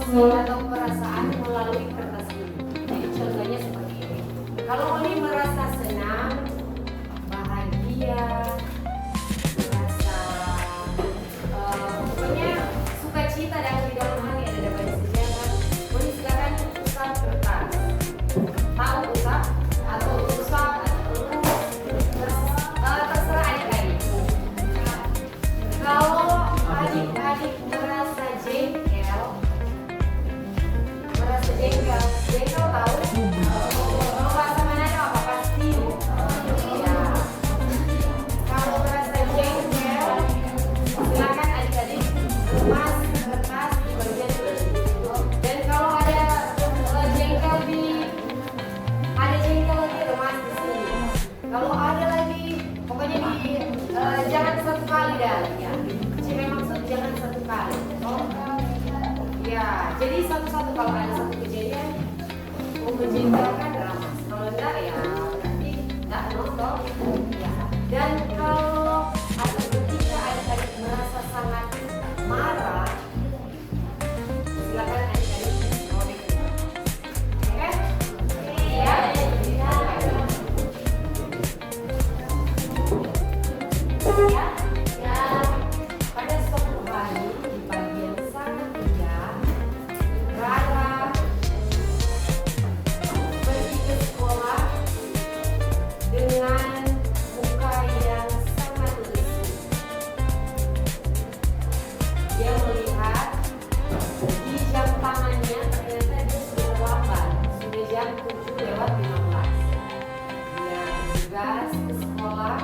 emosi atau perasaan melalui kertas ini. Jadi contohnya seperti ini. Kalau Oli merasa senang, bahagia, merasa pokoknya sukacita dan di dalam hati ada damai sejahtera, Oli silakan usap kertas. Tahu usap atau usap terserah adik-adik. Kalau adik-adik merasa jengkel tahu? Kalau bahasa Manado apa pasti? Ya. Kalau merasa jengkel, silakan adik-adik lepas kertas di bagian ini. Dan kalau ada jengkel lagi lemas di sini. Kalau ada lagi, pokoknya jangan satu kali dah. Ya. Cuma maksud jangan satu kali. Ya, jadi satu-satu kalau ada satu kejadian menjengkelkan drama. Kalau enggak ya berarti enggak nonton. Ya. Dan kalau ada ketika adik-adik merasa sangat marah, silakan adik-adik robek. Oke? Ya. Ya. Ya. Pada suatu hari di pagi yang sangat indah, Rara pergi ke sekolah dengan muka yang sangat lesu. Dia melihat di jam tangannya ternyata dia sudah terlambat, sudah jam 7:15. Dia bergegas ke sekolah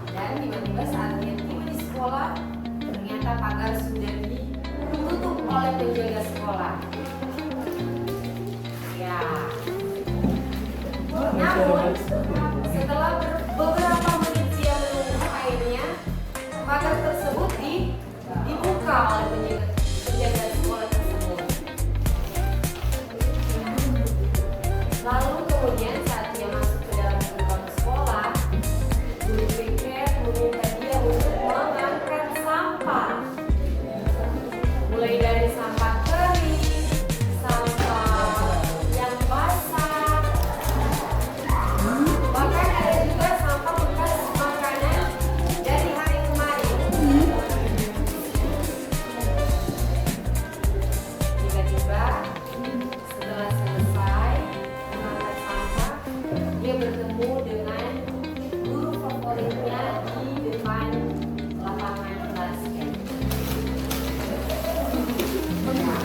dan tiba-tiba saat dia tiba di sekolah ternyata pagar sudah ditutup oleh penjaga sekolah. Ya. Namun setelah beberapa menit dia menunggu, akhirnya pagar tersebut dibuka oleh penjaga sekolah tersebut. Lalu kemudian saat dia masuk ke dalam gerbang sekolah, guru piket meminta dia untuk mengangkat sampah. Mulai dari sampah kering, sampah yang basah, bahkan ada juga sampah bekas makanan dari hari kemarin. Tiba-tiba setelah selesai mengangkat sampah, dia bertemu dengan guru favoritnya di depan lapangan basket.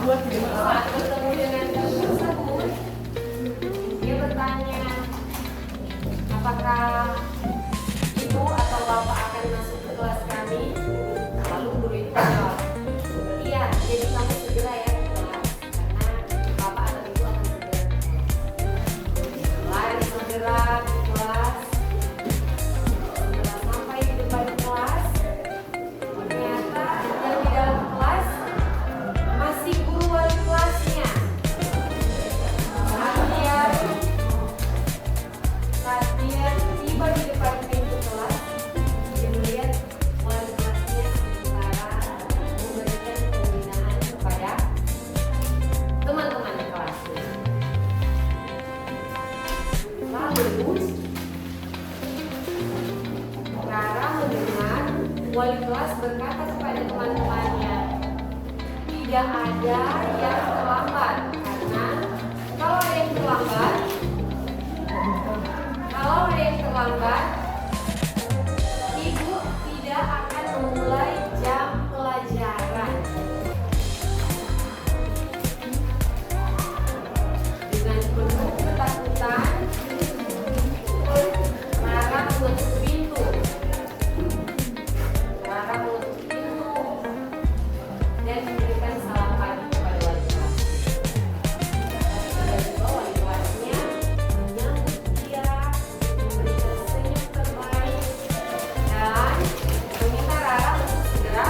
Saat bertemu dengan guru tersebut, dia bertanya, apakah ibu atau bapak akan masuk ke kelas kami? Lalu guru itu menjawab, iya, jadi kamu segera ya ke kelas, karena bapak atau ibu akan segera ke kelas. Lari segera ke kelas. Setelah sampai di depan kelas, ternyata yang di dalam kelas masih guru wali kelasnya. Saat dia tiba di depan pintu kelas, dia melihat wali kelasnya sementara memberikan pembinaan kepada teman-teman kelasnya. Lalu Rara mendengar wali kelas berkata kepada teman-temannya, tidak ada yang terlambat, karena kalau ada yang terlambat, ibu tidak akan memulai jam pelajaran. Dengan penuh ketakutan, Rara menutup pintu. Dan memberikan salam pagi kepada wali kelas. Tiba-tiba wali kelasnya menyambut dia, memberikan senyum terbaik, dan meminta Rara untuk segera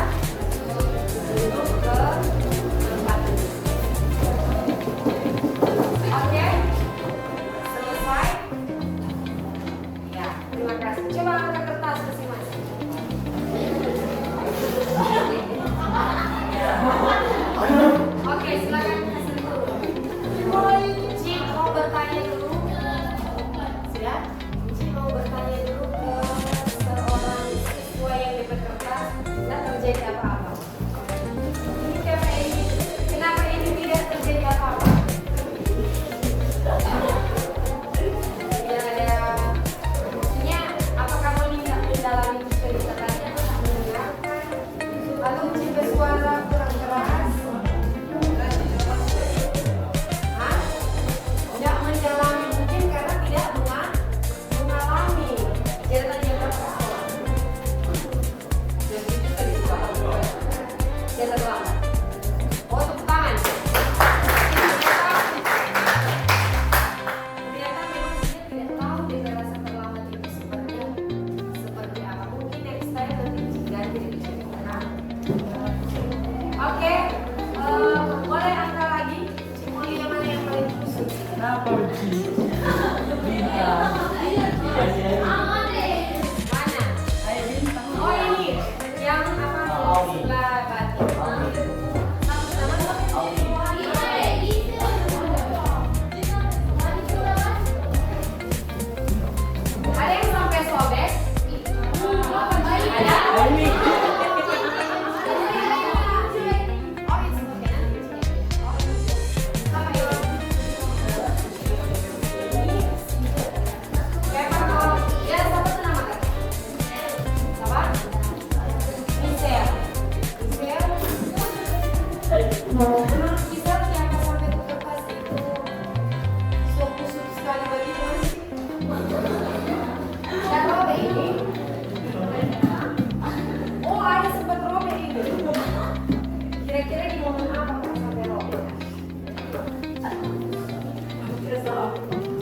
duduk ke tempat duduk. Oke? Selesai? Ya, terima kasih. Coba angkat kertas masing-masing. Kira-kira di momen apa Kak sampai robek?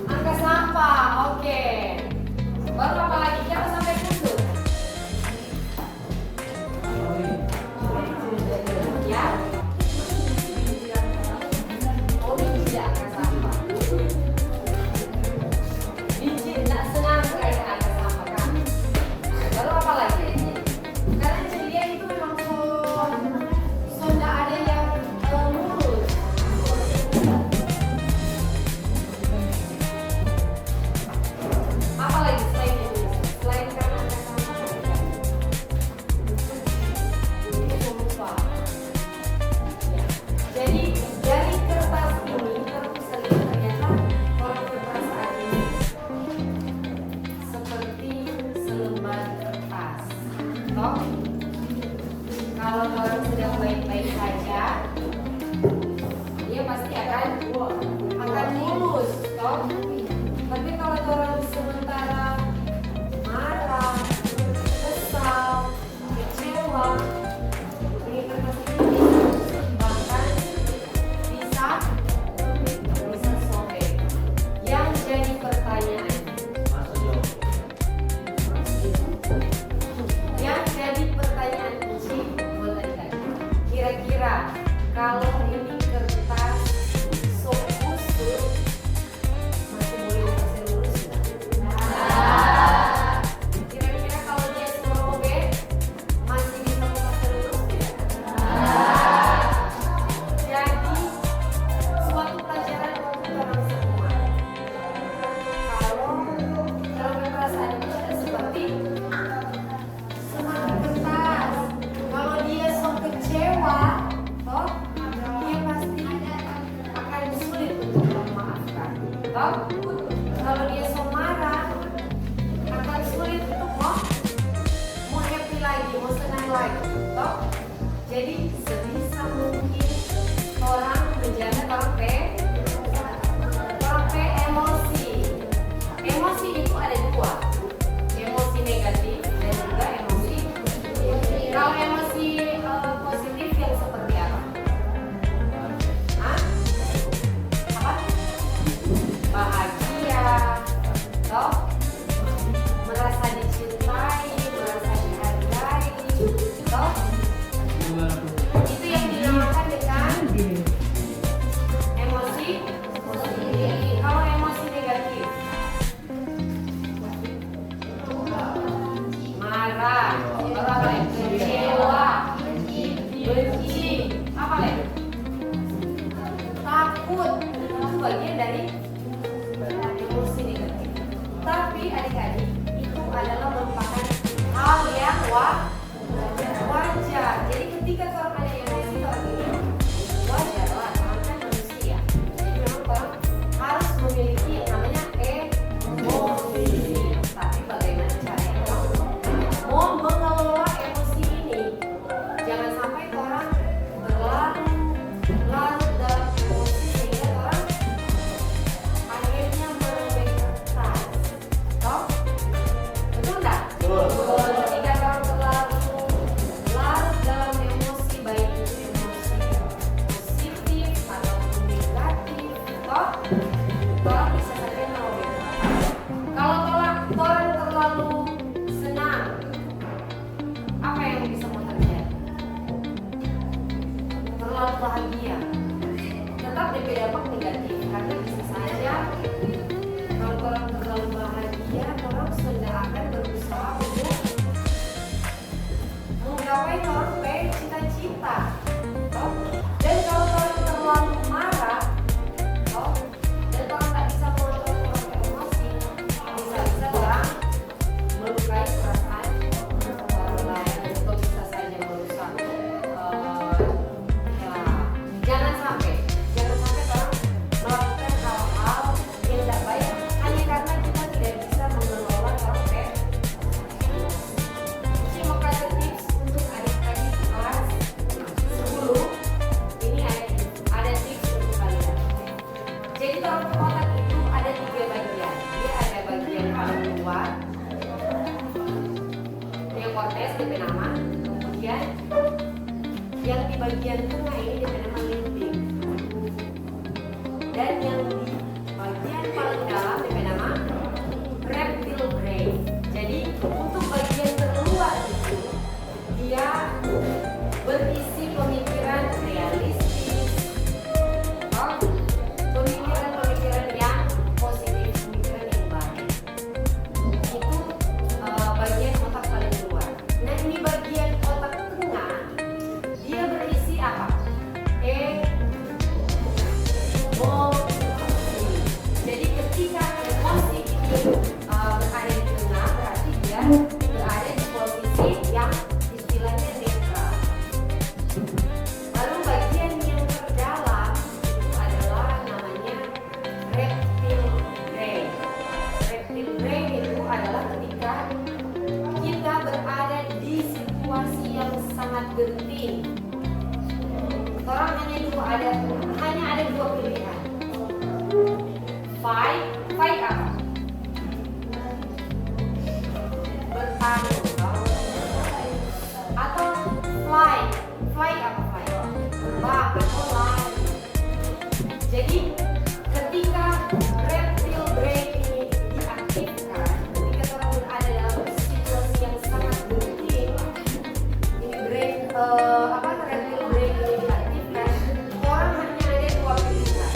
Angka sampah, oke. Baru apa lagi? Jangan sampai kusut. Ya. Oh, biji angka sampah. Biji tidak senang kayak angka sampah kan? Baru apa lagi? Karena jadi dia itu memang so tidak ada yang lurus. Apa lagi selain itu? Selain karena angka sampah itu lupa. Ya. Jadi dari kertas ini terus lihat ternyata orang perasaan ini seperti selembar kertas. Toh, kalau orang sedang baik-baik saja, dia pasti akan mulus. Toh, tapi kalau orang sementara marah, kesal, kecewa, ini kertas ini bahkan bisa sobek. Yang jadi pertanyaan, kunci buat tadi, kira-kira kalau ini kertas sok kusut masih boleh dikasih lurus nggak? Kira-kira kalau dia sobek masih bisa dikasih lurus tidak? Jadi suatu pelajaran untuk orang semua. Kalau perasaan itu tidak seperti semangat kertas. Kalau dia sok kecewa, toh dia pasti akan sulit untuk memaafkan. Toh, kalau dia sok marah, akan sulit untuk mau happy lagi, mau senang lagi. Toh, jadi sebisa mungkin orang menjaga orang emosi. Emosi itu ada dua, emosi negatif dan juga emosi. Kalau emosi positif yang seperti apa? Hah? Apa? Bahagia, toh? Merasa dicintai, merasa dihargai, toh? Itu yang dinamakan dengan emosi positif. Kalau emosi negatif, marah, apa lagi? Kecewa, benci, apa lagi? Takut, itu bagian dari emosi negatif. Tapi adik-adik, itu adalah merupakan hal yang wajar. Jadi ketika orang ada emosi, orang ini wajar lah, orang kan manusia. Jadi memang orang harus memiliki yang namanya emosi. Tapi bagaimana caranya mau mengelola emosi ini? Jangan sampai orang larut dalam emosi sehingga orang akhirnya merobek kertas. Toh? Betul nggak? Betul. Ketika orang terlalu larut dalam emosi, baik itu emosi positif ataupun negatif, toh orang bisa saja merobek kertas. Kalau orang terlalu senang, apa yang bisa mau terjadi? Terlalu bahagia, tetap DP dampak negatif karena bisa saja kalau orang terlalu bahagia, orang sudah akan berusaha untuk menggapai orang cita-cita. Dan kalau orang terlalu marah, dan orang tak bisa mengontrol orang emosi, bisa-bisa orang melukai perasaan orang lain atau bisa saja merusak. Ya, jangan sampai orang melakukan hal-hal yang tidak baik hanya karena kita tidak bisa mengelola dan yang di bagian paling dalam diberi nama reptile brain. Jadi untuk bagian terluar itu dia berisi pemikiran realistis, pemikiran-pemikiran yang positif, pemikiran yang baik. Itu bagian otak paling luar. Nah ini bagian otak tengah, dia berisi apa? Emosi. Jadi ketika emosi itu berada di tengah, berarti dia berada di posisi yang istilahnya netral. Lalu bagian yang terdalam itu adalah namanya reptile brain. Reptile brain itu adalah ketika kita berada di situasi yang sangat genting. Orang hanya ada dua pilihan. Fight apa? Bertanding. Atau fly apa? Terbang atau lari. Jadi ketika reptile brain ini diaktifkan, ketika orang berada dalam situasi yang sangat genting, ini reptile brain ini diaktifkan, orang hanya ada dua pilihan,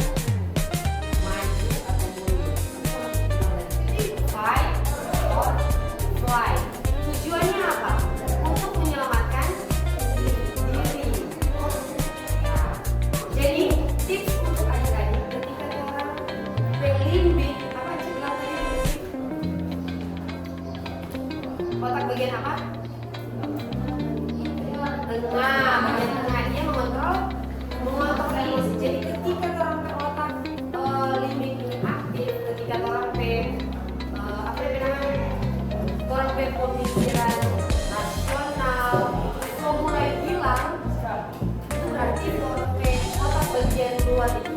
maju atau mundur, fight or fly. Tujuannya apa? Untuk menyelamatkan diri. Nah, jadi tips untuk adik-adik ketika orang pelimbing, apa yang saya bilang tadi, otak bagian apa? Tengah, bagian tengah dia mengontrol emosi. Jadi ketika orang otak limbik ini aktif, ketika orang orang pemikiran rasional itu mulai hilang, itu berarti otak bagian luar itu